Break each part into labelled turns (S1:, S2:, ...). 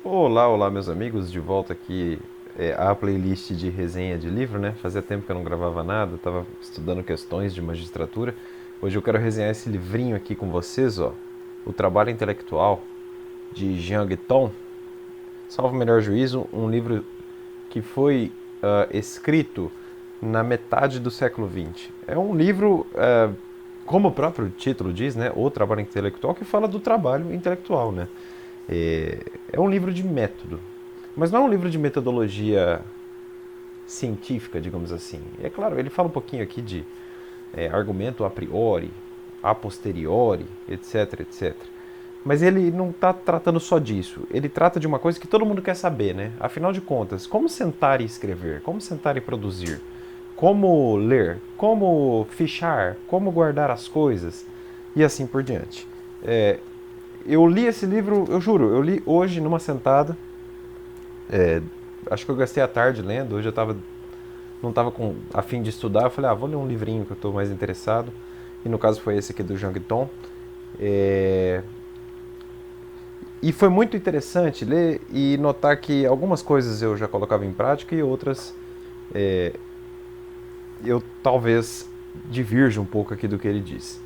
S1: Olá, olá meus amigos, de volta aqui à playlist de resenha de livro, né? Fazia tempo que eu não gravava nada, estava estudando questões de magistratura. Hoje eu quero resenhar esse livrinho aqui com vocês, ó. O Trabalho Intelectual, de Jean Guiton. Salvo o melhor juízo, um livro que foi escrito na metade do século XX. É um livro, como o próprio título diz, né? O Trabalho Intelectual, que fala do trabalho intelectual, né? É um livro de método, mas não é um livro de metodologia científica, digamos assim. É claro, ele fala um pouquinho aqui de argumento a priori, a posteriori, etc, etc. Mas ele não está tratando só disso. Ele trata de uma coisa que todo mundo quer saber, né? Afinal de contas, como sentar e escrever? Como sentar e produzir? Como ler? Como fichar? Como guardar as coisas? E assim por diante. Eu li esse livro, eu juro, eu li hoje numa sentada. É, Acho que eu gastei a tarde lendo, hoje não estava a fim de estudar, eu falei, vou ler um livrinho que eu estou mais interessado. E no caso foi esse aqui do Jean Guiton. É, e foi muito interessante ler e notar que algumas coisas eu já colocava em prática e outras eu talvez divirja um pouco aqui do que ele diz.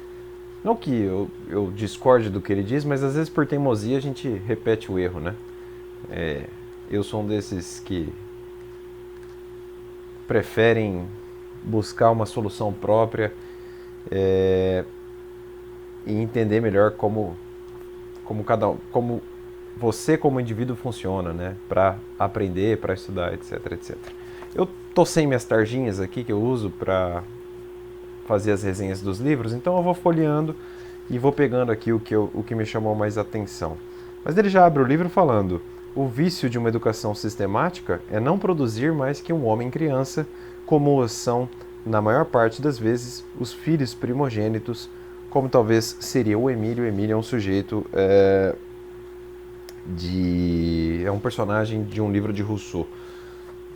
S1: Não que eu discorde do que ele diz, mas às vezes por teimosia a gente repete o erro, né? Eu sou um desses que preferem buscar uma solução própria e entender melhor como você como indivíduo funciona, né? Para aprender, para estudar, etc, etc. Eu tô sem minhas tarjinhas aqui que eu uso para fazer as resenhas dos livros, então eu vou folheando e vou pegando aqui o que me chamou mais atenção. Mas ele já abre o livro falando: o vício de uma educação sistemática é não produzir mais que um homem criança, como são, na maior parte das vezes, os filhos primogênitos, como talvez seria o Emílio. O Emílio é um sujeito é um personagem de um livro de Rousseau.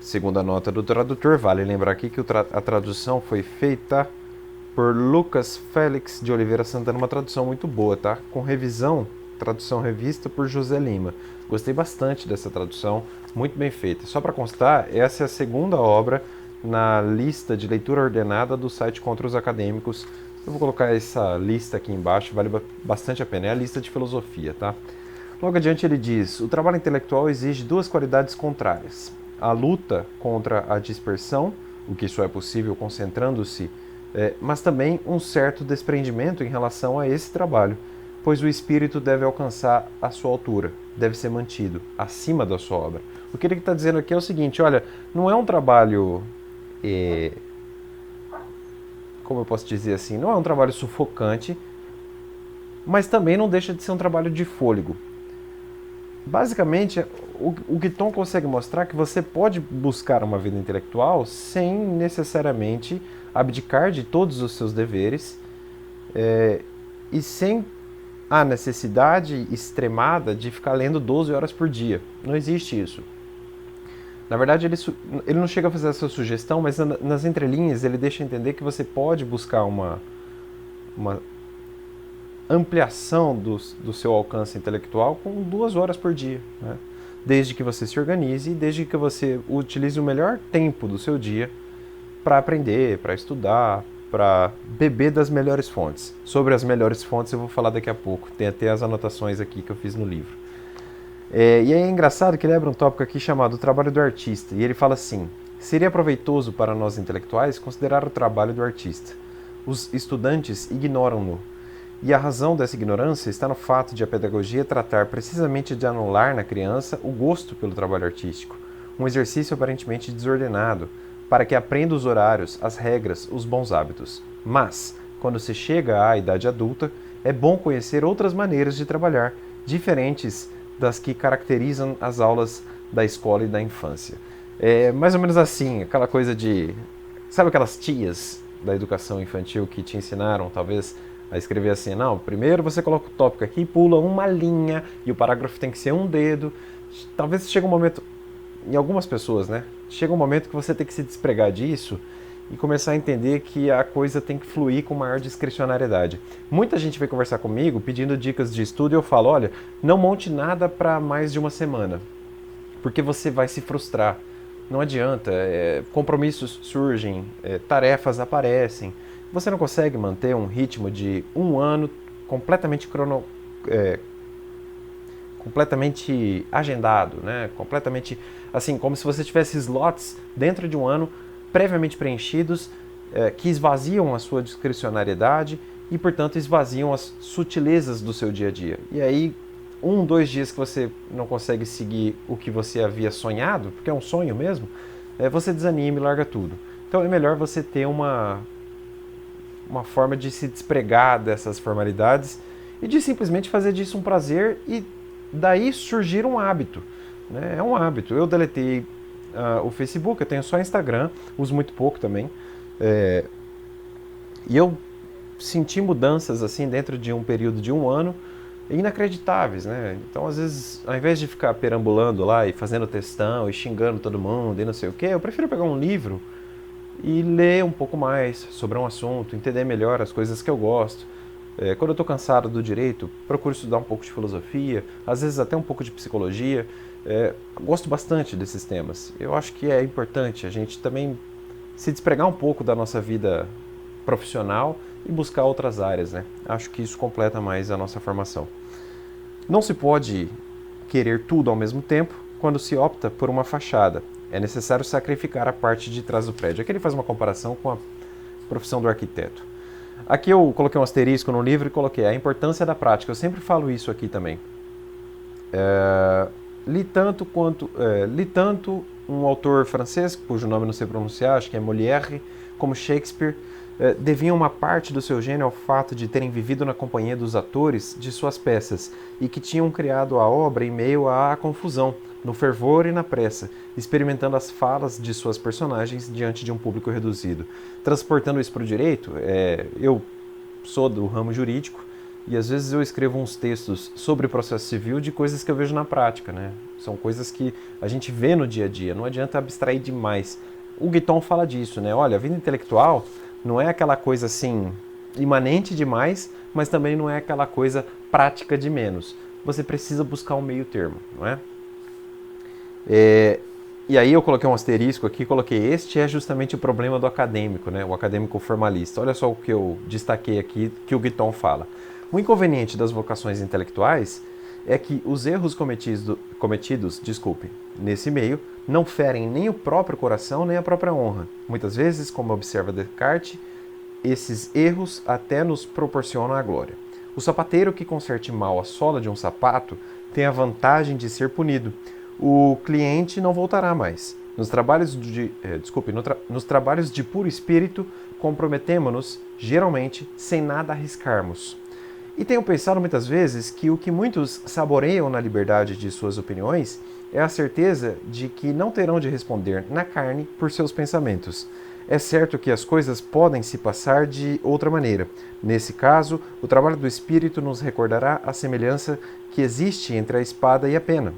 S1: Segundo a nota do tradutor, vale lembrar aqui que a tradução foi feita por Lucas Félix de Oliveira Santana, uma tradução muito boa, tá? Com revisão, tradução revista por José Lima. Gostei bastante dessa tradução, muito bem feita. Só para constar, essa é a segunda obra na lista de leitura ordenada do site Contra os Acadêmicos. Eu vou colocar essa lista aqui embaixo, vale bastante a pena. É a lista de filosofia, tá? Logo adiante ele diz: o trabalho intelectual exige duas qualidades contrárias. A luta contra a dispersão, o que só é possível concentrando-se, mas também um certo desprendimento em relação a esse trabalho, pois o espírito deve alcançar a sua altura, deve ser mantido acima da sua obra. O que ele está dizendo aqui é o seguinte: olha, não é um trabalho, como eu posso dizer assim, não é um trabalho sufocante, mas também não deixa de ser um trabalho de fôlego. Basicamente, o Guiton consegue mostrar que você pode buscar uma vida intelectual sem necessariamente abdicar de todos os seus deveres e sem a necessidade extremada de ficar lendo 12 horas por dia. Não existe isso. Na verdade, ele não chega a fazer essa sugestão, mas nas entrelinhas ele deixa entender que você pode buscar uma ampliação do seu alcance intelectual com 2 horas por dia, né? Desde que você se organize e desde que você utilize o melhor tempo do seu dia para aprender, para estudar, para beber das melhores fontes. Sobre as melhores fontes eu vou falar daqui a pouco, tem até as anotações aqui que eu fiz no livro. E é engraçado que ele abre um tópico aqui chamado o trabalho do artista, e ele fala assim: seria proveitoso para nós intelectuais considerar o trabalho do artista. Os estudantes ignoram-no, e a razão dessa ignorância está no fato de a pedagogia tratar precisamente de anular na criança o gosto pelo trabalho artístico, um exercício aparentemente desordenado, para que aprenda os horários, as regras, os bons hábitos. Mas, quando se chega à idade adulta, é bom conhecer outras maneiras de trabalhar, diferentes das que caracterizam as aulas da escola e da infância. É mais ou menos assim, aquela coisa de... Sabe aquelas tias da educação infantil que te ensinaram, talvez, a escrever assim: não, primeiro você coloca o tópico aqui e pula uma linha, e o parágrafo tem que ser um dedo. Talvez chegue um momento, em algumas pessoas, né? Chega um momento que você tem que se despregar disso e começar a entender que a coisa tem que fluir com maior discricionariedade. Muita gente vem conversar comigo pedindo dicas de estudo e eu falo: olha, não monte nada para mais de uma semana. porque você vai se frustrar. Não adianta, compromissos surgem, tarefas aparecem. Você não consegue manter um ritmo de um ano completamente completamente agendado, né? Completamente assim, como se você tivesse slots dentro de um ano previamente preenchidos, que esvaziam a sua discricionariedade e, portanto, esvaziam as sutilezas do seu dia a dia. E aí, 2 dias que você não consegue seguir o que você havia sonhado, porque é um sonho mesmo, você desanima e larga tudo. Então é melhor você ter uma forma de se despregar dessas formalidades e de simplesmente fazer disso um prazer e daí surgir um hábito. Né? É um hábito. Eu deletei o Facebook, eu tenho só Instagram, uso muito pouco também. E eu senti mudanças assim dentro de um período de um ano inacreditáveis, né? Então, às vezes, ao invés de ficar perambulando lá e fazendo textão e xingando todo mundo e não sei o quê, eu prefiro pegar um livro e ler um pouco mais sobre um assunto, entender melhor as coisas que eu gosto. Quando eu estou cansado do direito, procuro estudar um pouco de filosofia, às vezes até um pouco de psicologia. Gosto bastante desses temas. Eu acho que é importante a gente também se despregar um pouco da nossa vida profissional e buscar outras áreas, né? Acho que isso completa mais a nossa formação. Não se pode querer tudo ao mesmo tempo quando se opta por uma fachada. É necessário sacrificar a parte de trás do prédio. Aqui ele faz uma comparação com a profissão do arquiteto. Aqui eu coloquei um asterisco no livro e coloquei a importância da prática. Eu sempre falo isso aqui também. Li tanto um autor francês, cujo nome não sei pronunciar, acho que é Molière, como Shakespeare, deviam uma parte do seu gênio ao fato de terem vivido na companhia dos atores de suas peças e que tinham criado a obra em meio à confusão, no fervor e na pressa, experimentando as falas de suas personagens diante de um público reduzido. Transportando isso para o direito, eu sou do ramo jurídico e às vezes eu escrevo uns textos sobre processo civil de coisas que eu vejo na prática, né? São coisas que a gente vê no dia a dia, não adianta abstrair demais. O Guiton fala disso, né? Olha, a vida intelectual não é aquela coisa assim imanente demais, mas também não é aquela coisa prática de menos. Você precisa buscar um meio termo, não é? E aí eu coloquei um asterisco aqui, coloquei este é justamente o problema do acadêmico, né? O acadêmico formalista. Olha só o que eu destaquei aqui, que o Guiton fala. O inconveniente das vocações intelectuais é que os erros cometidos, nesse meio, não ferem nem o próprio coração nem a própria honra. Muitas vezes, como observa Descartes, esses erros até nos proporcionam a glória. O sapateiro que conserte mal a sola de um sapato tem a vantagem de ser punido. O cliente não voltará mais. Nos trabalhos de puro espírito, comprometemo-nos, geralmente, sem nada arriscarmos. E tenho pensado muitas vezes que o que muitos saboreiam na liberdade de suas opiniões é a certeza de que não terão de responder na carne por seus pensamentos. É certo que as coisas podem se passar de outra maneira. Nesse caso, o trabalho do espírito nos recordará a semelhança que existe entre a espada e a pena.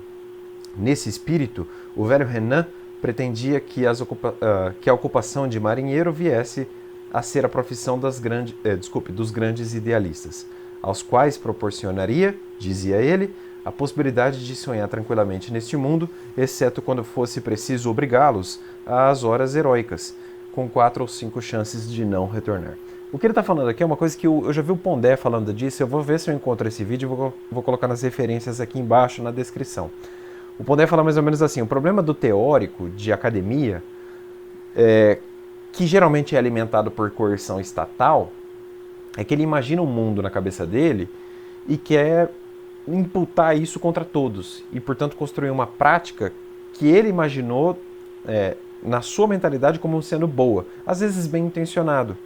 S1: Nesse espírito, o velho Renan pretendia que a ocupação de marinheiro viesse a ser a profissão dos grandes idealistas, aos quais proporcionaria, dizia ele, a possibilidade de sonhar tranquilamente neste mundo, exceto quando fosse preciso obrigá-los às horas heróicas, com 4 ou 5 chances de não retornar. O que ele está falando aqui é uma coisa que eu já vi o Pondé falando disso, eu vou ver se eu encontro esse vídeo e vou colocar nas referências aqui embaixo na descrição. O Pondé fala mais ou menos assim, o problema do teórico de academia, que geralmente é alimentado por coerção estatal, é que ele imagina um mundo na cabeça dele e quer imputar isso contra todos e, portanto, construir uma prática que ele imaginou na sua mentalidade como sendo boa, às vezes bem intencionado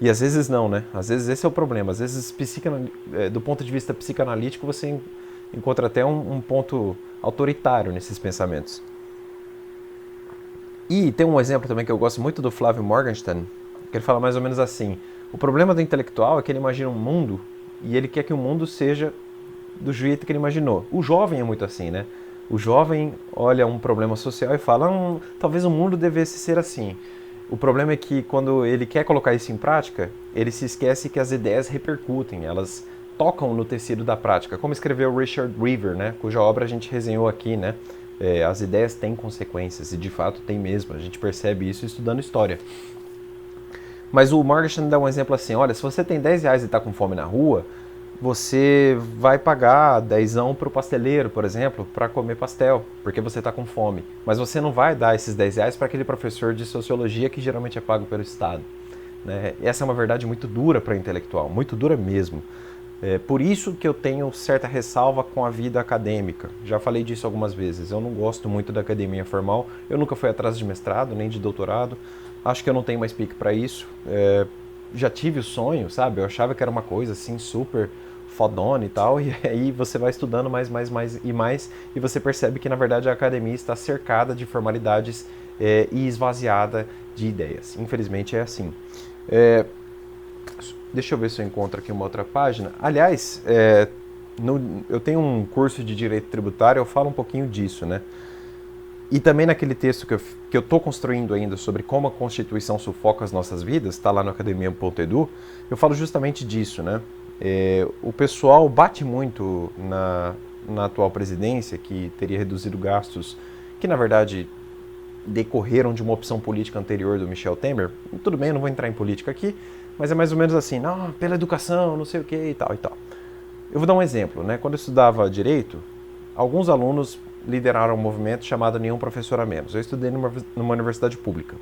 S1: e às vezes não, né? Às vezes esse é o problema, às vezes do ponto de vista psicanalítico você encontra até um ponto autoritário nesses pensamentos. E tem um exemplo também que eu gosto muito do Flávio Morgenstern, que ele fala mais ou menos assim, o problema do intelectual é que ele imagina um mundo e ele quer que o mundo seja do jeito que ele imaginou. O jovem é muito assim, né? O jovem olha um problema social e fala, talvez o mundo devesse ser assim. O problema é que quando ele quer colocar isso em prática, ele se esquece que as ideias repercutem, elas tocam no tecido da prática, como escreveu Richard River, né? Cuja obra a gente resenhou aqui, né? as ideias têm consequências, e de fato tem mesmo, a gente percebe isso estudando história. Mas o Morgenstern dá um exemplo assim, olha, se você tem 10 reais e está com fome na rua, você vai pagar dezão para o pasteleiro, por exemplo, para comer pastel, porque você está com fome. Mas você não vai dar esses 10 reais para aquele professor de sociologia que geralmente é pago pelo Estado. Né? Essa é uma verdade muito dura para o intelectual, muito dura mesmo. Por isso que eu tenho certa ressalva com a vida acadêmica. Já falei disso algumas vezes. Eu não gosto muito da academia formal. Eu nunca fui atrás de mestrado, nem de doutorado. Acho que eu não tenho mais pique para isso. Já tive o sonho, sabe? Eu achava que era uma coisa assim super fodona e tal. E aí você vai estudando mais e mais. E você percebe que na verdade a academia está cercada de formalidades e esvaziada de ideias. Infelizmente é assim. Deixa eu ver se eu encontro aqui uma outra página. Aliás, eu tenho um curso de Direito Tributário, eu falo um pouquinho disso, né? E também naquele texto que eu estou construindo ainda sobre como a Constituição sufoca as nossas vidas, está lá no academia.edu, eu falo justamente disso, né? O pessoal bate muito na atual presidência, que teria reduzido gastos, que na verdade decorreram de uma opção política anterior do Michel Temer. Tudo bem, eu não vou entrar em política aqui, mas é mais ou menos assim, não, pela educação, não sei o que e tal e tal. Eu vou dar um exemplo, né? Quando eu estudava Direito, alguns alunos lideraram um movimento chamado Nenhum Professor a Menos. Eu estudei numa universidade pública.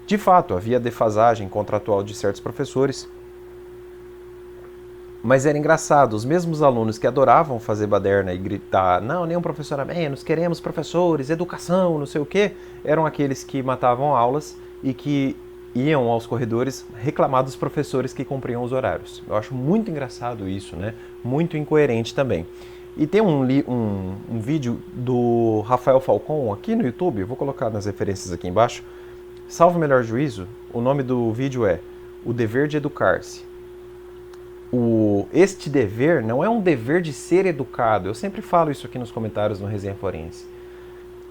S1: De fato, havia defasagem contratual de certos professores, mas era engraçado, os mesmos alunos que adoravam fazer baderna e gritar, não, nenhum professor a menos, queremos professores, educação, não sei o que, eram aqueles que matavam aulas e que iam aos corredores reclamar dos professores que cumpriam os horários. Eu acho muito engraçado isso, né? Muito incoerente também. E tem um vídeo do Rafael Falcon aqui no YouTube, eu vou colocar nas referências aqui embaixo. Salvo o melhor juízo, o nome do vídeo é O Dever de Educar-se. Este dever não é um dever de ser educado, eu sempre falo isso aqui nos comentários no Resenha Forense,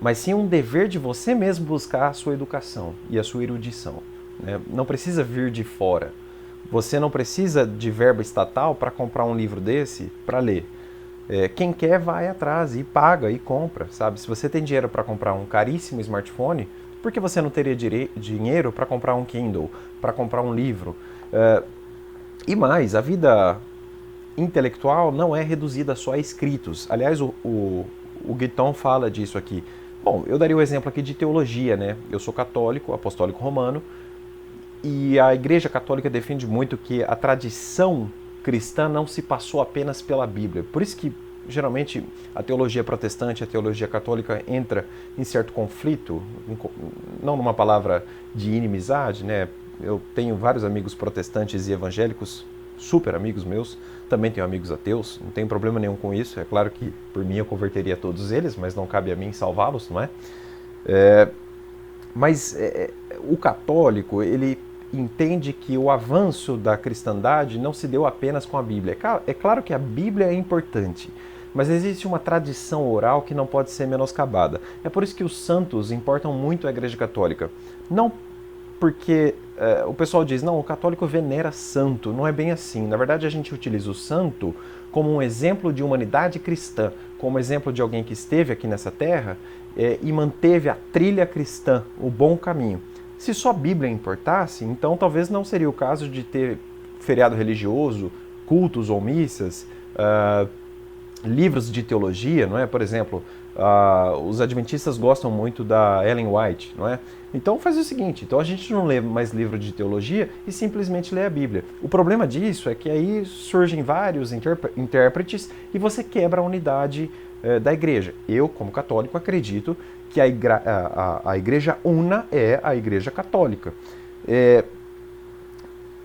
S1: mas sim um dever de você mesmo buscar a sua educação e a sua erudição. Né? Não precisa vir de fora. Você não precisa de verba estatal para comprar um livro desse para ler. Quem quer vai atrás e paga e compra, sabe? Se você tem dinheiro para comprar um caríssimo smartphone, por que você não teria dinheiro para comprar um Kindle, para comprar um livro? E mais, a vida intelectual não é reduzida só a escritos. Aliás, o Guiton fala disso aqui. Bom, eu daria o exemplo aqui de teologia, né? Eu sou católico, apostólico romano, e a Igreja Católica defende muito que a tradição cristã não se passou apenas pela Bíblia. Por isso que, geralmente, a teologia protestante e a teologia católica entra em certo conflito, não numa palavra de inimizade, né? Eu tenho vários amigos protestantes e evangélicos, super amigos meus, também tenho amigos ateus, não tenho problema nenhum com isso. É claro que, por mim, eu converteria todos eles, mas não cabe a mim salvá-los, não é? Mas o católico, ele entende que o avanço da cristandade não se deu apenas com a Bíblia. É claro que a Bíblia é importante, mas existe uma tradição oral que não pode ser menoscabada. É por isso que os santos importam muito à Igreja Católica. Não porque o pessoal diz, não, o católico venera santo. Não é bem assim. Na verdade, a gente utiliza o santo como um exemplo de humanidade cristã, como exemplo de alguém que esteve aqui nessa terra e manteve a trilha cristã, o bom caminho. Se só a Bíblia importasse, então talvez não seria o caso de ter feriado religioso, cultos ou missas, livros de teologia, não é? Por exemplo, os adventistas gostam muito da Ellen White, não é? Então faz o seguinte, então a gente não lê mais livro de teologia e simplesmente lê a Bíblia. O problema disso é que aí surgem vários intérpretes e você quebra a unidade da igreja. Eu, como católico, acredito que a igreja una é a igreja católica.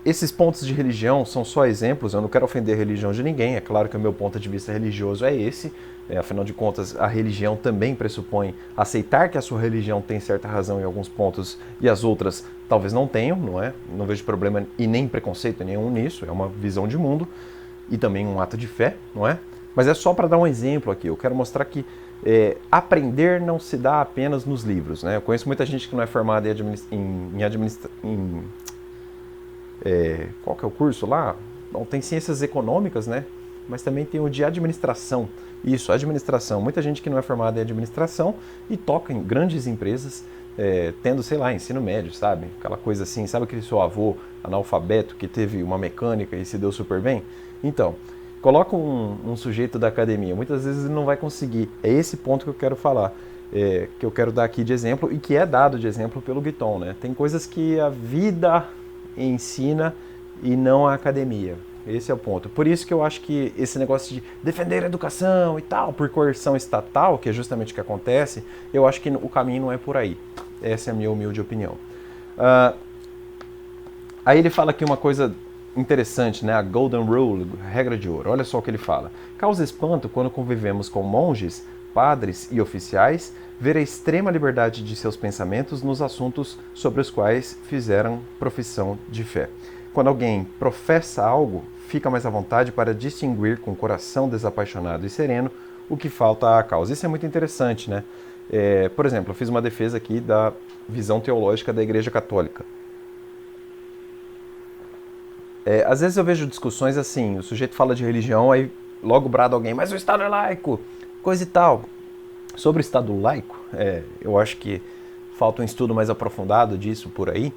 S1: Esses pontos de religião são só exemplos, eu não quero ofender a religião de ninguém, é claro que o meu ponto de vista religioso é esse, afinal de contas a religião também pressupõe aceitar que a sua religião tem certa razão em alguns pontos e as outras talvez não tenham, não é? Não vejo problema e nem preconceito nenhum nisso, é uma visão de mundo e também um ato de fé, não é? Mas é só para dar um exemplo aqui, eu quero mostrar que aprender não se dá apenas nos livros, né? Eu conheço muita gente que não é formada qual que é o curso lá? Bom, tem ciências econômicas, né? mas também tem o de administração. Isso, administração. Muita gente que não é formada em administração e toca em grandes empresas, tendo, sei lá, ensino médio, sabe? Aquela coisa assim, sabe aquele seu avô analfabeto que teve uma mecânica e se deu super bem? Então, coloca um sujeito da academia, muitas vezes ele não vai conseguir. É esse ponto que eu quero falar, que eu quero dar aqui de exemplo e que é dado de exemplo pelo Guiton, né? Tem coisas que a vida ensina e não a academia. Esse é o ponto. Por isso que eu acho que esse negócio de defender a educação e tal, por coerção estatal, que é justamente o que acontece, eu acho que o caminho não é por aí. Essa é a minha humilde opinião. Aí ele fala aqui uma coisa interessante, né? A Golden Rule, regra de ouro. Olha só o que ele fala. Causa espanto quando convivemos com monges, padres e oficiais, ver a extrema liberdade de seus pensamentos nos assuntos sobre os quais fizeram profissão de fé. Quando alguém professa algo, fica mais à vontade para distinguir com o coração desapaixonado e sereno o que falta à causa. Isso é muito interessante, né? Por exemplo, eu fiz uma defesa aqui da visão teológica da Igreja Católica. Às vezes eu vejo discussões assim, o sujeito fala de religião, aí logo brada alguém, mas o Estado é laico, coisa e tal. Sobre o Estado laico, eu acho que falta um estudo mais aprofundado disso por aí.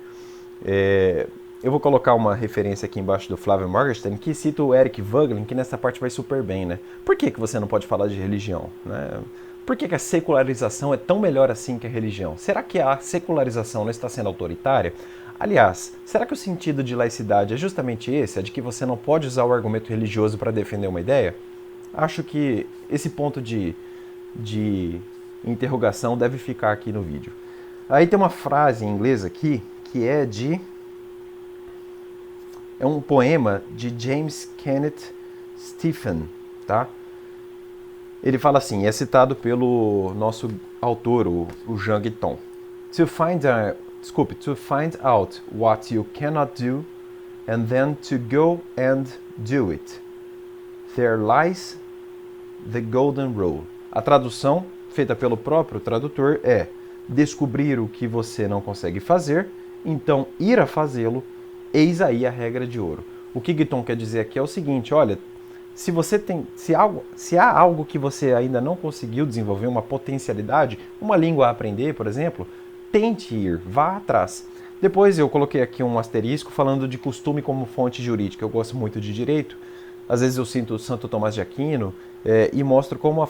S1: Eu vou colocar uma referência aqui embaixo do Flávio Morgenstern, que cita o Eric Voegelin, que nessa parte vai super bem, né? Por que você não pode falar de religião, né? Por que a secularização é tão melhor assim que a religião? Será que a secularização não está sendo autoritária? Aliás, será que o sentido de laicidade é justamente esse, é de que você não pode usar o argumento religioso para defender uma ideia? Acho que esse ponto de interrogação deve ficar aqui no vídeo. Aí tem uma frase em inglês aqui, que é um poema de James Kenneth Stephen, tá? Ele fala assim, é citado pelo nosso autor, o Jean Guiton. To find out what you cannot do, and then to go and do it. There lies the golden rule. A tradução, feita pelo próprio tradutor, é descobrir o que você não consegue fazer, então ir a fazê-lo, eis aí a regra de ouro. O que Guiton quer dizer aqui é o seguinte, olha, se há algo que você ainda não conseguiu desenvolver, uma potencialidade, uma língua a aprender, por exemplo, tente ir, vá atrás. Depois eu coloquei aqui um asterisco falando de costume como fonte jurídica. Eu gosto muito de direito. Às vezes eu sinto Santo Tomás de Aquino e mostro como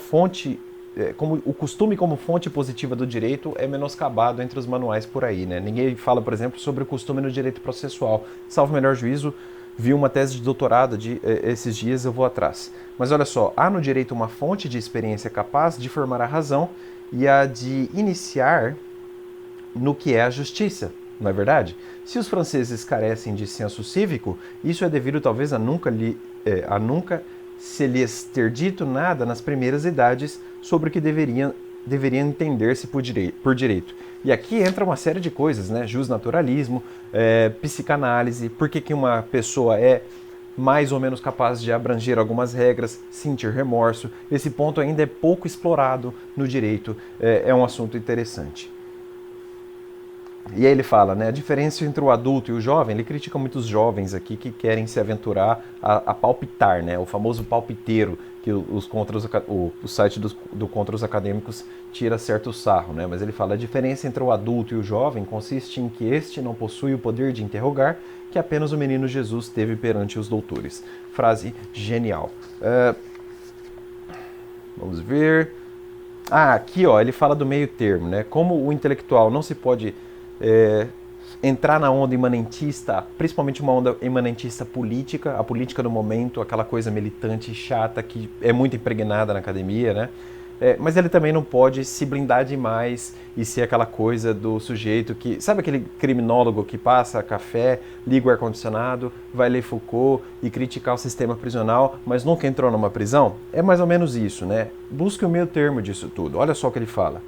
S1: como o costume como fonte positiva do direito é menoscabado entre os manuais por aí, né? Ninguém fala, por exemplo, sobre o costume no direito processual. Salvo melhor juízo, vi uma tese de doutorado esses dias, eu vou atrás. Mas olha só, há no direito uma fonte de experiência capaz de formar a razão e a de iniciar no que é a justiça, não é verdade? Se os franceses carecem de senso cívico, isso é devido talvez a nunca se lhes ter dito nada nas primeiras idades sobre o que deveriam entender-se por direito. E aqui entra uma série de coisas, né? Justnaturalismo, psicanálise, por que uma pessoa é mais ou menos capaz de abranger algumas regras, sentir remorso. Esse ponto ainda é pouco explorado no direito, é um assunto interessante. E aí ele fala, né, a diferença entre o adulto e o jovem, ele critica muitos jovens aqui que querem se aventurar a palpitar, né, o famoso palpiteiro, que o site do Contra os Acadêmicos tira certo sarro, né, mas ele fala, a diferença entre o adulto e o jovem consiste em que este não possui o poder de interrogar que apenas o menino Jesus teve perante os doutores. Frase genial. Vamos ver. Aqui ó, ele fala do meio termo, né, como o intelectual não se pode entrar na onda imanentista, principalmente uma onda imanentista política, a política do momento, aquela coisa militante e chata que é muito impregnada na academia, né? Mas ele também não pode se blindar demais e ser aquela coisa do sujeito que... Sabe aquele criminólogo que passa café, liga o ar-condicionado, vai ler Foucault e criticar o sistema prisional, mas nunca entrou numa prisão? É mais ou menos isso, né? Busque o meio termo disso tudo. Olha só o que ele fala.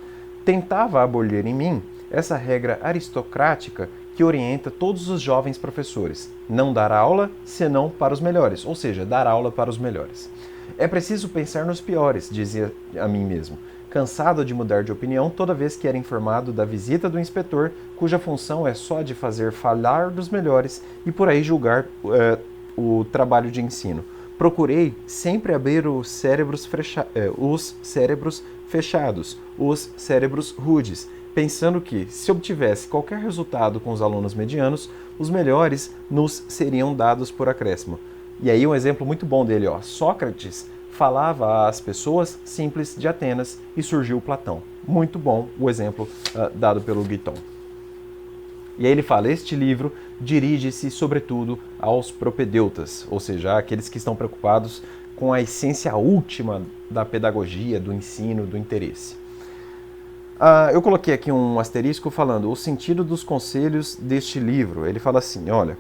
S1: Tentava abolir em mim essa regra aristocrática que orienta todos os jovens professores. Não dar aula, senão para os melhores, ou seja, dar aula para os melhores. É preciso pensar nos piores, dizia a mim mesmo, cansado de mudar de opinião toda vez que era informado da visita do inspetor, cuja função é só de fazer falar dos melhores e por aí julgar o trabalho de ensino. Procurei sempre abrir os cérebros fechados, os cérebros rudes, pensando que, se obtivesse qualquer resultado com os alunos medianos, os melhores nos seriam dados por acréscimo. E aí um exemplo muito bom dele, ó. Sócrates falava às pessoas simples de Atenas e surgiu Platão. Muito bom o exemplo dado pelo Guiton. E aí ele fala, este livro dirige-se sobretudo aos propedeutas, ou seja, aqueles que estão preocupados com a essência última da pedagogia, do ensino, do interesse. Eu coloquei aqui um asterisco falando o sentido dos conselhos deste livro. Ele fala assim, olha,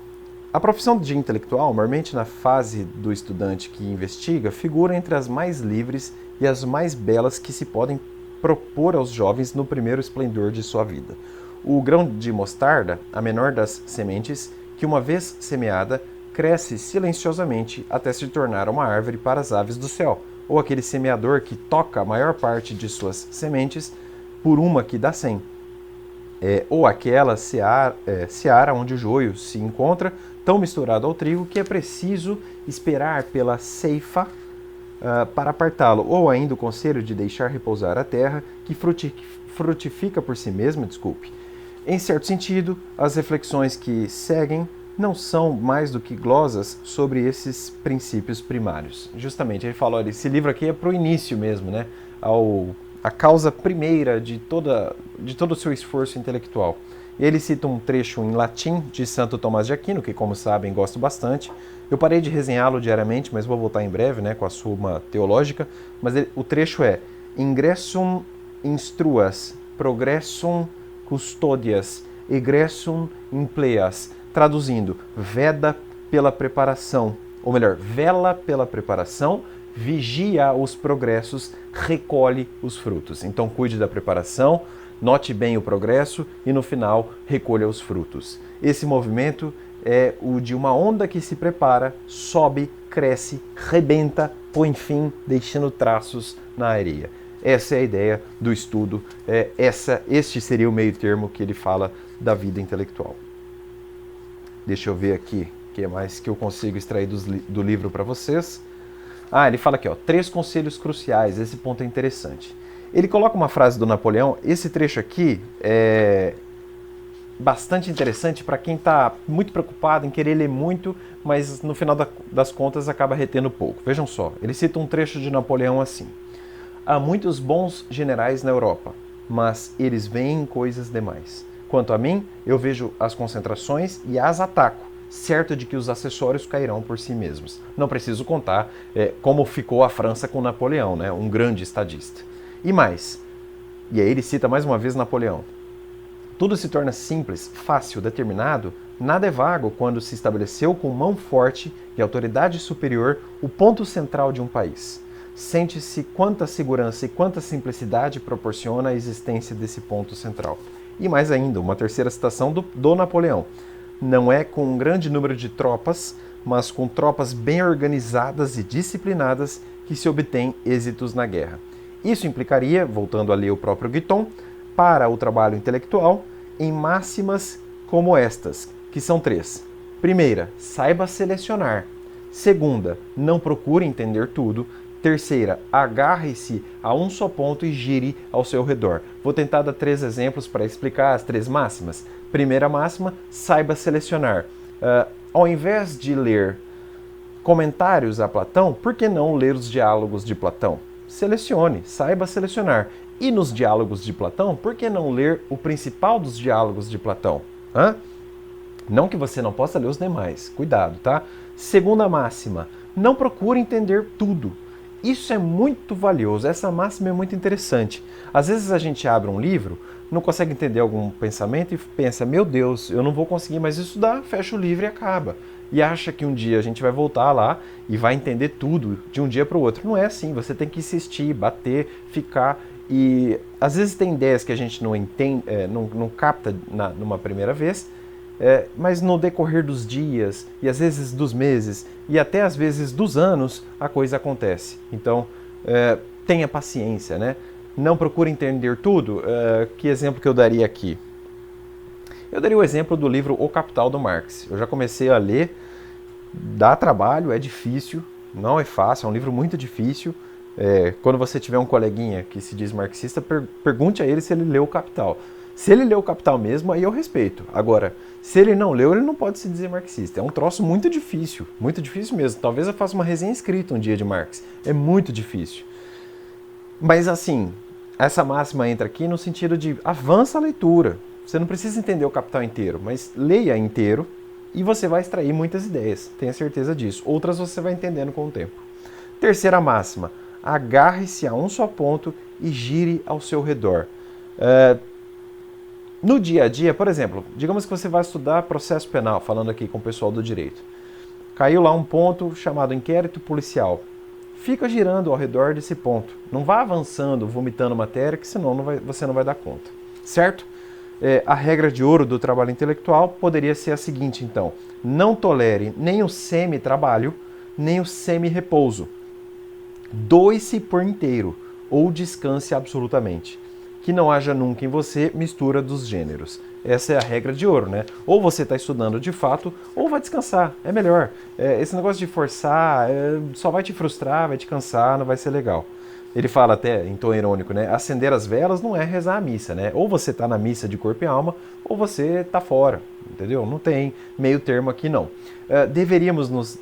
S1: a profissão de intelectual, normalmente na fase do estudante que investiga, figura entre as mais livres e as mais belas que se podem propor aos jovens no primeiro esplendor de sua vida. O grão de mostarda, a menor das sementes, que uma vez semeada, cresce silenciosamente até se tornar uma árvore para as aves do céu, ou aquele semeador que toca a maior parte de suas sementes por uma que dá 100. Ou aquela seara onde o joio se encontra, tão misturado ao trigo que é preciso esperar pela ceifa para apartá-lo, ou ainda o conselho de deixar repousar a terra que frutifica por si mesma, Em certo sentido, as reflexões que seguem não são mais do que glosas sobre esses princípios primários. Justamente, ele fala, olha, esse livro aqui é para o início mesmo, né? A causa primeira de todo o seu esforço intelectual. Ele cita um trecho em latim de Santo Tomás de Aquino, que, como sabem, gosto bastante. Eu parei de resenhá-lo diariamente, mas vou voltar em breve, né, com a Suma Teológica. Mas o trecho é Ingressum instruas, progressum custodias, egressum impleas. Traduzindo, veda pela preparação, ou melhor, vela pela preparação, vigia os progressos, recolhe os frutos. Então, cuide da preparação, note bem o progresso e, no final, recolha os frutos. Esse movimento é o de uma onda que se prepara, sobe, cresce, rebenta, põe fim, deixando traços na areia. Essa é a ideia do estudo, este seria o meio termo que ele fala da vida intelectual. Deixa eu ver aqui o que é mais que eu consigo extrair do livro para vocês. Ele fala aqui, ó, 3 conselhos cruciais, esse ponto é interessante. Ele coloca uma frase do Napoleão, esse trecho aqui é bastante interessante para quem está muito preocupado em querer ler muito, mas no final das contas acaba retendo pouco. Vejam só, ele cita um trecho de Napoleão assim. Há muitos bons generais na Europa, mas eles veem coisas demais. Quanto a mim, eu vejo as concentrações e as ataco, certo de que os acessórios cairão por si mesmos. Não preciso contar como ficou a França com Napoleão, né? Um grande estadista. E mais, e aí ele cita mais uma vez Napoleão. Tudo se torna simples, fácil, determinado, nada é vago quando se estabeleceu com mão forte e autoridade superior o ponto central de um país. Sente-se quanta segurança e quanta simplicidade proporciona a existência desse ponto central. E mais ainda, uma terceira citação do Napoleão. Não é com um grande número de tropas, mas com tropas bem organizadas e disciplinadas que se obtém êxitos na guerra. Isso implicaria, voltando a ler o próprio Guiton, para o trabalho intelectual, em máximas como estas, que são 3. Primeira, saiba selecionar. Segunda, não procure entender tudo. Terceira, agarre-se a um só ponto e gire ao seu redor. Vou tentar dar 3 exemplos para explicar as 3 máximas. Primeira máxima, saiba selecionar. Ao invés de ler comentários a Platão, por que não ler os diálogos de Platão? Selecione, saiba selecionar. E nos diálogos de Platão, por que não ler o principal dos diálogos de Platão? Não que você não possa ler os demais, cuidado, tá? Segunda máxima, não procure entender tudo. Isso é muito valioso, essa máxima é muito interessante. Às vezes a gente abre um livro, não consegue entender algum pensamento e pensa, meu Deus, eu não vou conseguir mais estudar, fecha o livro e acaba. E acha que um dia a gente vai voltar lá e vai entender tudo de um dia para o outro. Não é assim, você tem que insistir, bater, ficar. E às vezes tem ideias que a gente não entende, não capta numa primeira vez, mas no decorrer dos dias, e às vezes dos meses, e até às vezes dos anos, a coisa acontece. Então, tenha paciência, né? Não procure entender tudo. Que exemplo que eu daria aqui? Eu daria o exemplo do livro O Capital do Marx. Eu já comecei a ler, dá trabalho, é difícil, não é fácil, é um livro muito difícil. Quando você tiver um coleguinha que se diz marxista, pergunte a ele se ele leu o Capital. Se ele leu o Capital mesmo, aí eu respeito. Agora, se ele não leu, ele não pode se dizer marxista. É um troço muito difícil mesmo. Talvez eu faça uma resenha escrita um dia de Marx. É muito difícil. Mas assim, essa máxima entra aqui no sentido de avança a leitura. Você não precisa entender o Capital inteiro, mas leia inteiro e você vai extrair muitas ideias, tenha certeza disso. Outras você vai entendendo com o tempo. Terceira máxima, agarre-se a um só ponto e gire ao seu redor. No dia a dia, por exemplo, digamos que você vai estudar processo penal, falando aqui com o pessoal do direito. Caiu lá um ponto chamado inquérito policial. Fica girando ao redor desse ponto. Não vá avançando, vomitando matéria, que senão você não vai dar conta. Certo? A regra de ouro do trabalho intelectual poderia ser a seguinte, então. Não tolere nem o semi-trabalho, nem o semi-repouso. Doe-se por inteiro, ou descanse absolutamente. Que não haja nunca em você mistura dos gêneros. Essa é a regra de ouro, né? Ou você está estudando de fato, ou vai descansar. É melhor. Esse negócio de forçar só vai te frustrar, vai te cansar, não vai ser legal. Ele fala até, em tom irônico, né? Acender as velas não é rezar a missa, né? Ou você está na missa de corpo e alma, ou você está fora, entendeu? Não tem meio termo aqui, não. Deveríamos nos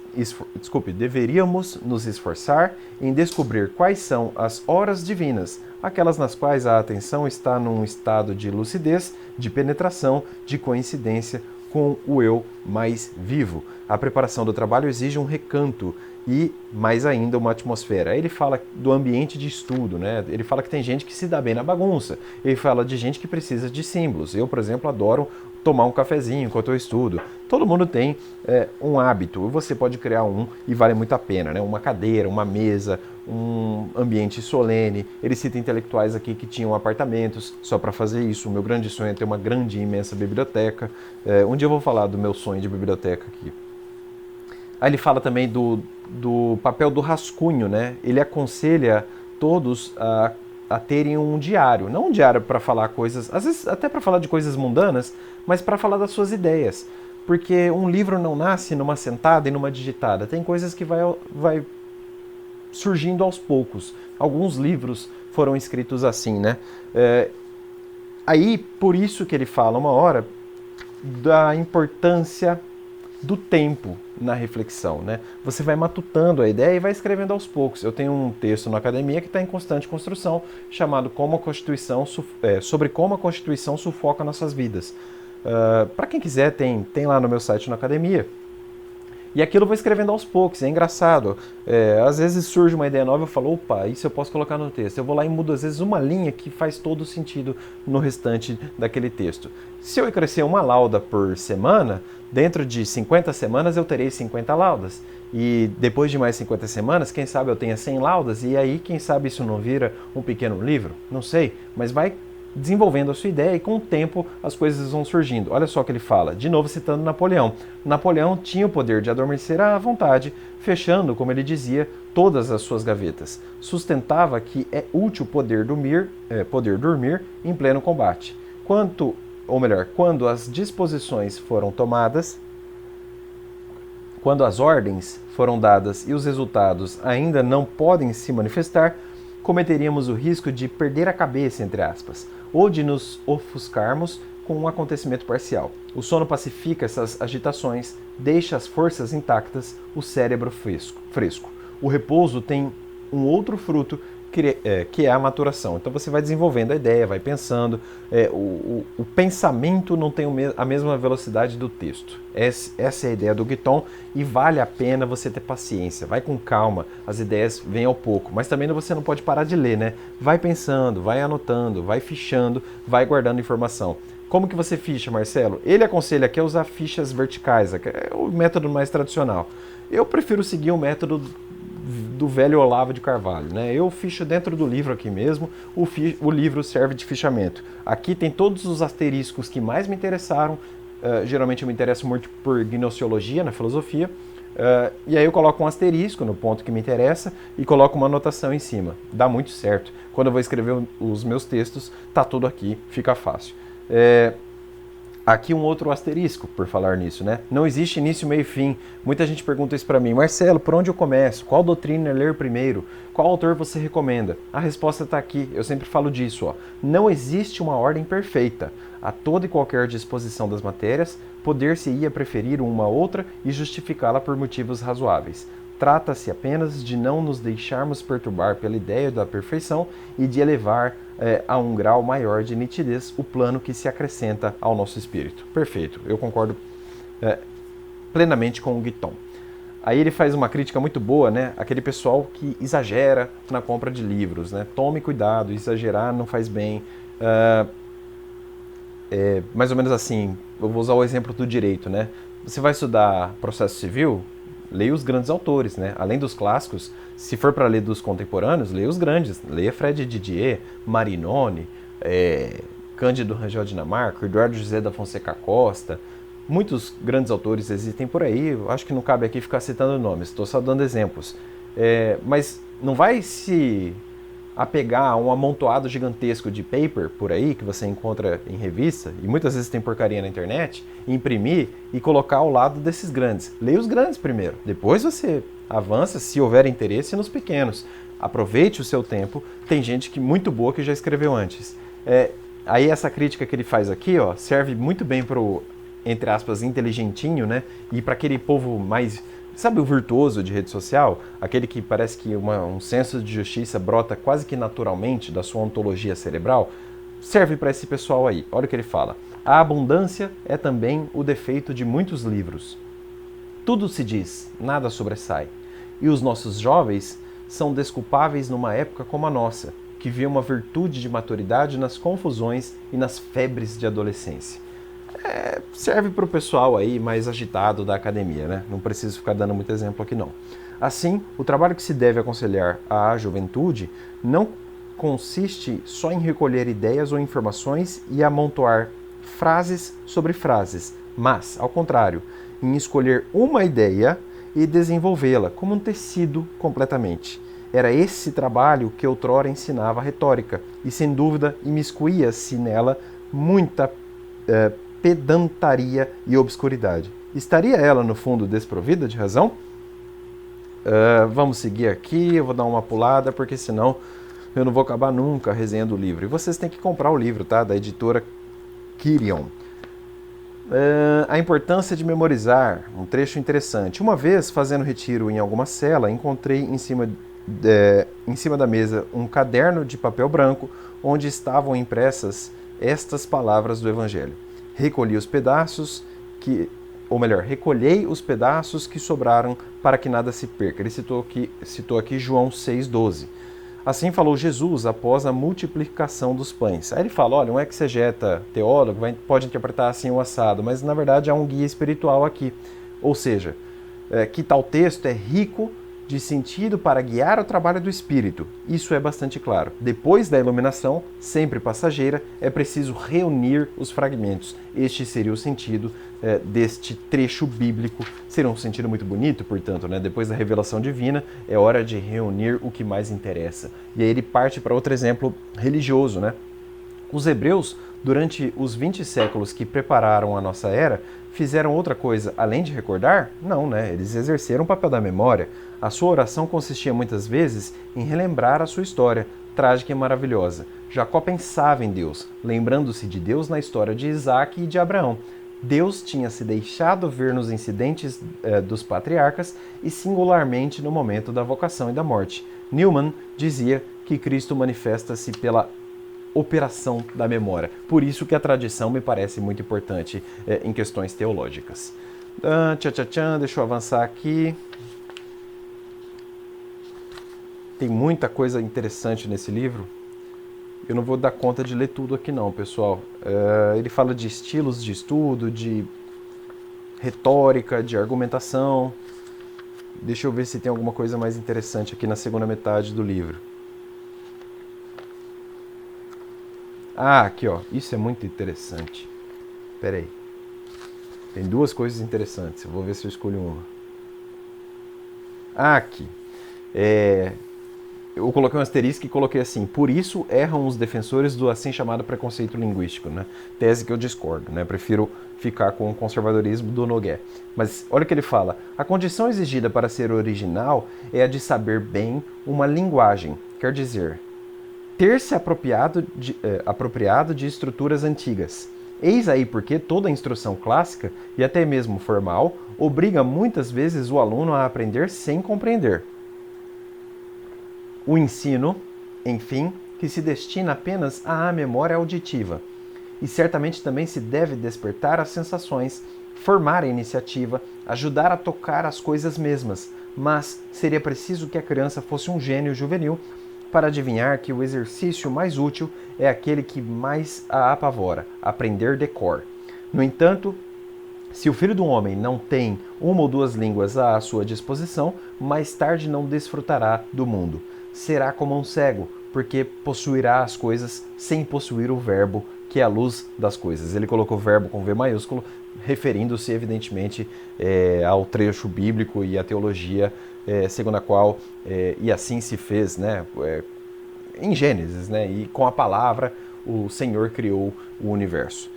S1: esforçar em descobrir quais são as horas divinas, aquelas nas quais a atenção está num estado de lucidez, de penetração, de coincidência com o eu mais vivo. A preparação do trabalho exige um recanto e, mais ainda, uma atmosfera. Aí ele fala do ambiente de estudo, né? Ele fala que tem gente que se dá bem na bagunça. Ele fala de gente que precisa de símbolos. Eu, por exemplo, adoro tomar um cafezinho enquanto eu estudo. Todo mundo tem um hábito. Você pode criar um e vale muito a pena, né? Uma cadeira, uma mesa, um ambiente solene. Ele cita intelectuais aqui que tinham apartamentos só para fazer isso. O meu grande sonho é ter uma grande e imensa biblioteca. Um dia eu vou falar do meu sonho de biblioteca aqui. Aí ele fala também do papel do rascunho, né? Ele aconselha todos a terem um diário. Não um diário para falar coisas, às vezes até para falar de coisas mundanas, mas para falar das suas ideias. Porque um livro não nasce numa sentada e numa digitada. Tem coisas que vai surgindo aos poucos. Alguns livros foram escritos assim, né? Aí, por isso que ele fala uma hora da importância do tempo na reflexão, né? Você vai matutando a ideia e vai escrevendo aos poucos. Eu tenho um texto na academia que está em constante construção, chamado sobre como a Constituição sufoca nossas vidas. Para quem quiser, tem lá no meu site na academia. E aquilo eu vou escrevendo aos poucos, é engraçado. Às vezes surge uma ideia nova, eu falo, opa, isso eu posso colocar no texto. Eu vou lá e mudo, às vezes, uma linha que faz todo sentido no restante daquele texto. Se eu crescer uma lauda por semana, dentro de 50 semanas eu terei 50 laudas. E depois de mais 50 semanas, quem sabe eu tenha 100 laudas, e aí, quem sabe isso não vira um pequeno livro? Não sei, mas vai desenvolvendo a sua ideia e com o tempo as coisas vão surgindo. Olha só o que ele fala, de novo citando Napoleão. Napoleão tinha o poder de adormecer à vontade, fechando, como ele dizia, todas as suas gavetas. Sustentava que é útil poder dormir em pleno combate. Quando as disposições foram tomadas, quando as ordens foram dadas e os resultados ainda não podem se manifestar, cometeríamos o risco de perder a cabeça, entre aspas, ou de nos ofuscarmos com um acontecimento parcial. O sono pacifica essas agitações, deixa as forças intactas, o cérebro fresco. O repouso tem um outro fruto, que é a maturação. Então você vai desenvolvendo a ideia, vai pensando. O pensamento não tem a mesma velocidade do texto. Essa é a ideia do Guiton e vale a pena você ter paciência. Vai com calma, as ideias vêm ao pouco. Mas também você não pode parar de ler, né? Vai pensando, vai anotando, vai fichando, vai guardando informação. Como que você ficha, Marcelo? Ele aconselha aqui a usar fichas verticais, que é o método mais tradicional. Eu prefiro seguir o método do velho Olavo de Carvalho, né? Eu ficho dentro do livro aqui mesmo, o livro serve de fichamento. Aqui tem todos os asteriscos que mais me interessaram, geralmente eu me interesso muito por gnoseologia, na filosofia, e aí eu coloco um asterisco no ponto que me interessa e coloco uma anotação em cima. Dá muito certo. Quando eu vou escrever os meus textos, tá tudo aqui, fica fácil. Aqui um outro asterisco, por falar nisso, né? Não existe início, meio e fim. Muita gente pergunta isso para mim. Marcelo, por onde eu começo? Qual doutrina ler primeiro? Qual autor você recomenda? A resposta está aqui. Eu sempre falo disso, ó. Não existe uma ordem perfeita. A toda e qualquer disposição das matérias, poder-se-ia preferir uma outra e justificá-la por motivos razoáveis. Trata-se apenas de não nos deixarmos perturbar pela ideia da perfeição e de elevar a um grau maior de nitidez o plano que se acrescenta ao nosso espírito. Perfeito, eu concordo plenamente com o Guiton. Aí ele faz uma crítica muito boa, né? Aquele pessoal que exagera na compra de livros, né? Tome cuidado, exagerar não faz bem. Mais ou menos assim, eu vou usar o exemplo do direito, né? Você vai estudar processo civil, leia os grandes autores, né? Além dos clássicos, se for para ler dos contemporâneos, leia os grandes. Leia Fred Didier, Marinoni, Cândido Rangel Dinamarca, Eduardo José da Fonseca Costa. Muitos grandes autores existem por aí, eu acho que não cabe aqui ficar citando nomes, estou só dando exemplos. Mas não vai se apegar a um amontoado gigantesco de paper por aí, que você encontra em revista, e muitas vezes tem porcaria na internet, imprimir e colocar ao lado desses grandes. Leia os grandes primeiro, depois você avança, se houver interesse, nos pequenos. Aproveite o seu tempo, tem gente muito boa que já escreveu antes. Aí essa crítica que ele faz aqui, ó, serve muito bem para o, entre aspas, inteligentinho, né? E para aquele povo mais... Sabe o virtuoso de rede social? Aquele que parece que um senso de justiça brota quase que naturalmente da sua ontologia cerebral? Serve para esse pessoal aí. Olha o que ele fala. A abundância é também o defeito de muitos livros. Tudo se diz, nada sobressai. E os nossos jovens são desculpáveis numa época como a nossa, que vê uma virtude de maturidade nas confusões e nas febres de adolescência. Serve para o pessoal aí mais agitado da academia, né? Não preciso ficar dando muito exemplo aqui não. Assim, o trabalho que se deve aconselhar à juventude não consiste só em recolher ideias ou informações e amontoar frases sobre frases, mas, ao contrário, em escolher uma ideia e desenvolvê-la como um tecido completamente. Era esse trabalho que outrora ensinava a retórica e, sem dúvida, imiscuía-se nela muita pedantaria e obscuridade. Estaria ela, no fundo, desprovida de razão? Vamos seguir aqui, eu vou dar uma pulada, porque senão eu não vou acabar nunca resenhando o livro. E vocês têm que comprar o livro, tá? Da editora Quirion. A importância de memorizar, um trecho interessante. Uma vez, fazendo retiro em alguma cela, encontrei em cima da mesa um caderno de papel branco, onde estavam impressas estas palavras do Evangelho. Recolhei os pedaços que sobraram para que nada se perca. Ele citou aqui João 6,12. Assim falou Jesus após a multiplicação dos pães. Aí ele fala, olha, um exegeta teólogo pode interpretar assim o assado, mas na verdade há um guia espiritual aqui. Ou seja, que tal texto é rico de sentido para guiar o trabalho do Espírito. Isso é bastante claro. Depois da iluminação, sempre passageira, é preciso reunir os fragmentos. Este seria o sentido deste trecho bíblico. Seria um sentido muito bonito, portanto, né? Depois da revelação divina, é hora de reunir o que mais interessa. E aí ele parte para outro exemplo religioso, né? Os hebreus, durante os 20 séculos que prepararam a nossa era, fizeram outra coisa além de recordar? Não, né? Eles exerceram o papel da memória. A sua oração consistia muitas vezes em relembrar a sua história, trágica e maravilhosa. Jacó pensava em Deus, lembrando-se de Deus na história de Isaac e de Abraão. Deus tinha se deixado ver nos incidentes dos patriarcas e singularmente no momento da vocação e da morte. Newman dizia que Cristo manifesta-se pela operação da memória. Por isso que a tradição me parece muito importante em questões teológicas. Deixa eu avançar aqui. Tem muita coisa interessante nesse livro. Eu não vou dar conta de ler tudo aqui não, pessoal. Ele fala de estilos de estudo, de retórica, de argumentação. Deixa eu ver se tem alguma coisa mais interessante aqui na segunda metade do livro. Aqui ó, isso é muito interessante. Espera aí. Tem duas coisas interessantes, eu vou ver se eu escolho uma. Aqui. eu coloquei um asterisco e coloquei assim: por isso erram os defensores do assim chamado preconceito linguístico, né? Tese que eu discordo, né? Prefiro ficar com o conservadorismo do Nogué. Mas olha o que ele fala: a condição exigida para ser original é a de saber bem uma linguagem, quer dizer, ter-se apropriado de estruturas antigas. Eis aí porque toda a instrução clássica, e até mesmo formal, obriga muitas vezes o aluno a aprender sem compreender. O ensino, enfim, que se destina apenas à memória auditiva. E certamente também se deve despertar as sensações, formar a iniciativa, ajudar a tocar as coisas mesmas, mas seria preciso que a criança fosse um gênio juvenil para adivinhar que o exercício mais útil é aquele que mais a apavora, aprender de cor. No entanto, se o filho do homem não tem uma ou duas línguas à sua disposição, mais tarde não desfrutará do mundo. Será como um cego, porque possuirá as coisas sem possuir o verbo, que é a luz das coisas. Ele colocou o verbo com V maiúsculo, referindo-se evidentemente ao trecho bíblico e à teologia segundo a qual e assim se fez, né, em Gênesis, né, e com a palavra o Senhor criou o universo.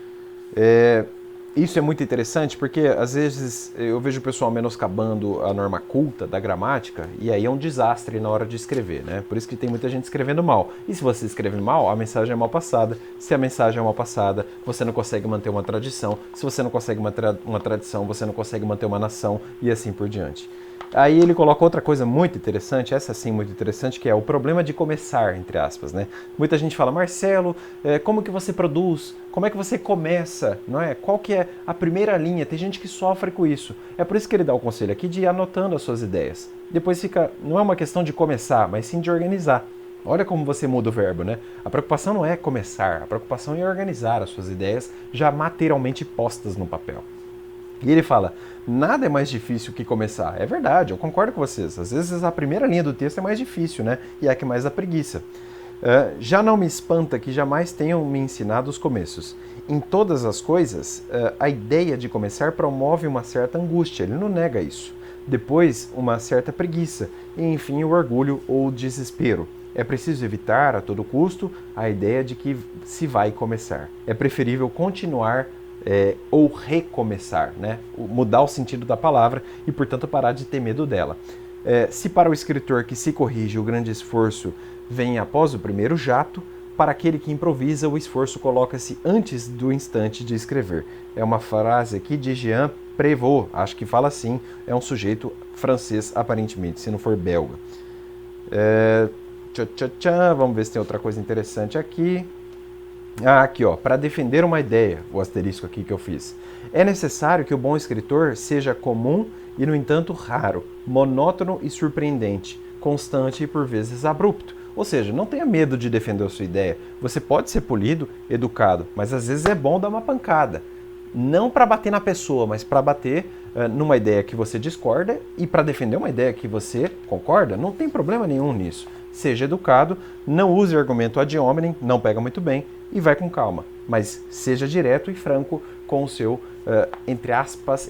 S1: Isso é muito interessante porque às vezes eu vejo o pessoal menoscabando a norma culta da gramática e aí é um desastre na hora de escrever, né? Por isso que tem muita gente escrevendo mal. E se você escreve mal, a mensagem é mal passada. Se a mensagem é mal passada, você não consegue manter uma tradição. Se você não consegue manter uma tradição, você não consegue manter uma nação e assim por diante. Aí ele coloca outra coisa muito interessante, essa sim muito interessante, que é o problema de começar, entre aspas, né? Muita gente fala: Marcelo, como que você produz? Como é que você começa? Não é? Qual que é a primeira linha? Tem gente que sofre com isso. É por isso que ele dá o conselho aqui de ir anotando as suas ideias. Depois fica, não é uma questão de começar, mas sim de organizar. Olha como você muda o verbo, né? A preocupação não é começar, a preocupação é organizar as suas ideias já materialmente postas no papel. E ele fala: nada é mais difícil que começar. É verdade, eu concordo com vocês. Às vezes a primeira linha do texto é mais difícil, né? E é a que mais dá preguiça. Já não me espanta que jamais tenham me ensinado os começos. Em todas as coisas, a ideia de começar promove uma certa angústia, ele não nega isso. Depois, uma certa preguiça. E, enfim, o orgulho ou o desespero. É preciso evitar, a todo custo, a ideia de que se vai começar. É preferível continuar ou recomeçar, né? Mudar o sentido da palavra e, portanto, parar de ter medo dela. Se para o escritor que se corrige o grande esforço vem após o primeiro jato, para aquele que improvisa o esforço coloca-se antes do instante de escrever. É uma frase aqui de Jean Prévost, acho que fala assim, é um sujeito francês aparentemente, se não for belga. Vamos ver se tem outra coisa interessante aqui. Aqui ó, para defender uma ideia, o asterisco aqui que eu fiz. É necessário que o bom escritor seja comum e, no entanto, raro, monótono e surpreendente, constante e, por vezes, abrupto. Ou seja, não tenha medo de defender a sua ideia. Você pode ser polido, educado, mas às vezes é bom dar uma pancada. Não para bater na pessoa, mas para bater numa ideia que você discorda e para defender uma ideia que você concorda. Não tem problema nenhum nisso. Seja educado, não use argumento ad hominem, não pega muito bem, e vai com calma. Mas seja direto e franco com o seu, entre aspas,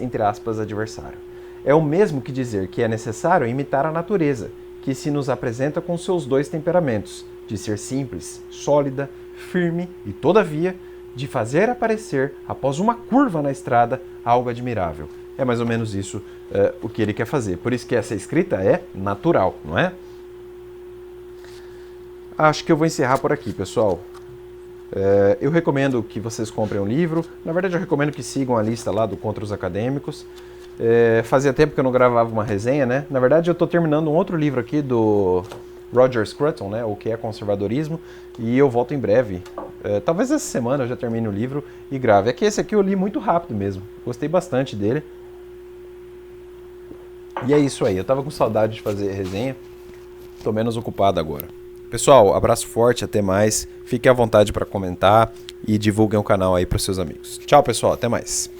S1: adversário. É o mesmo que dizer que é necessário imitar a natureza, que se nos apresenta com seus dois temperamentos, de ser simples, sólida, firme e, todavia, de fazer aparecer, após uma curva na estrada, algo admirável. É mais ou menos isso o que ele quer fazer. Por isso que essa escrita é natural, não é? Acho que eu vou encerrar por aqui, pessoal. Eu recomendo que vocês comprem um livro. Na verdade, eu recomendo que sigam a lista lá do Contra os Acadêmicos. Fazia tempo que eu não gravava uma resenha, né? Na verdade, eu estou terminando um outro livro aqui do Roger Scruton, né? O que é conservadorismo. E eu volto em breve. Talvez essa semana eu já termine o livro e grave. É que esse aqui eu li muito rápido mesmo. Gostei bastante dele. E é isso aí. Eu estava com saudade de fazer resenha. Estou menos ocupado agora. Pessoal, abraço forte, até mais. Fiquem à vontade para comentar e divulguem o canal aí para os seus amigos. Tchau, pessoal, até mais.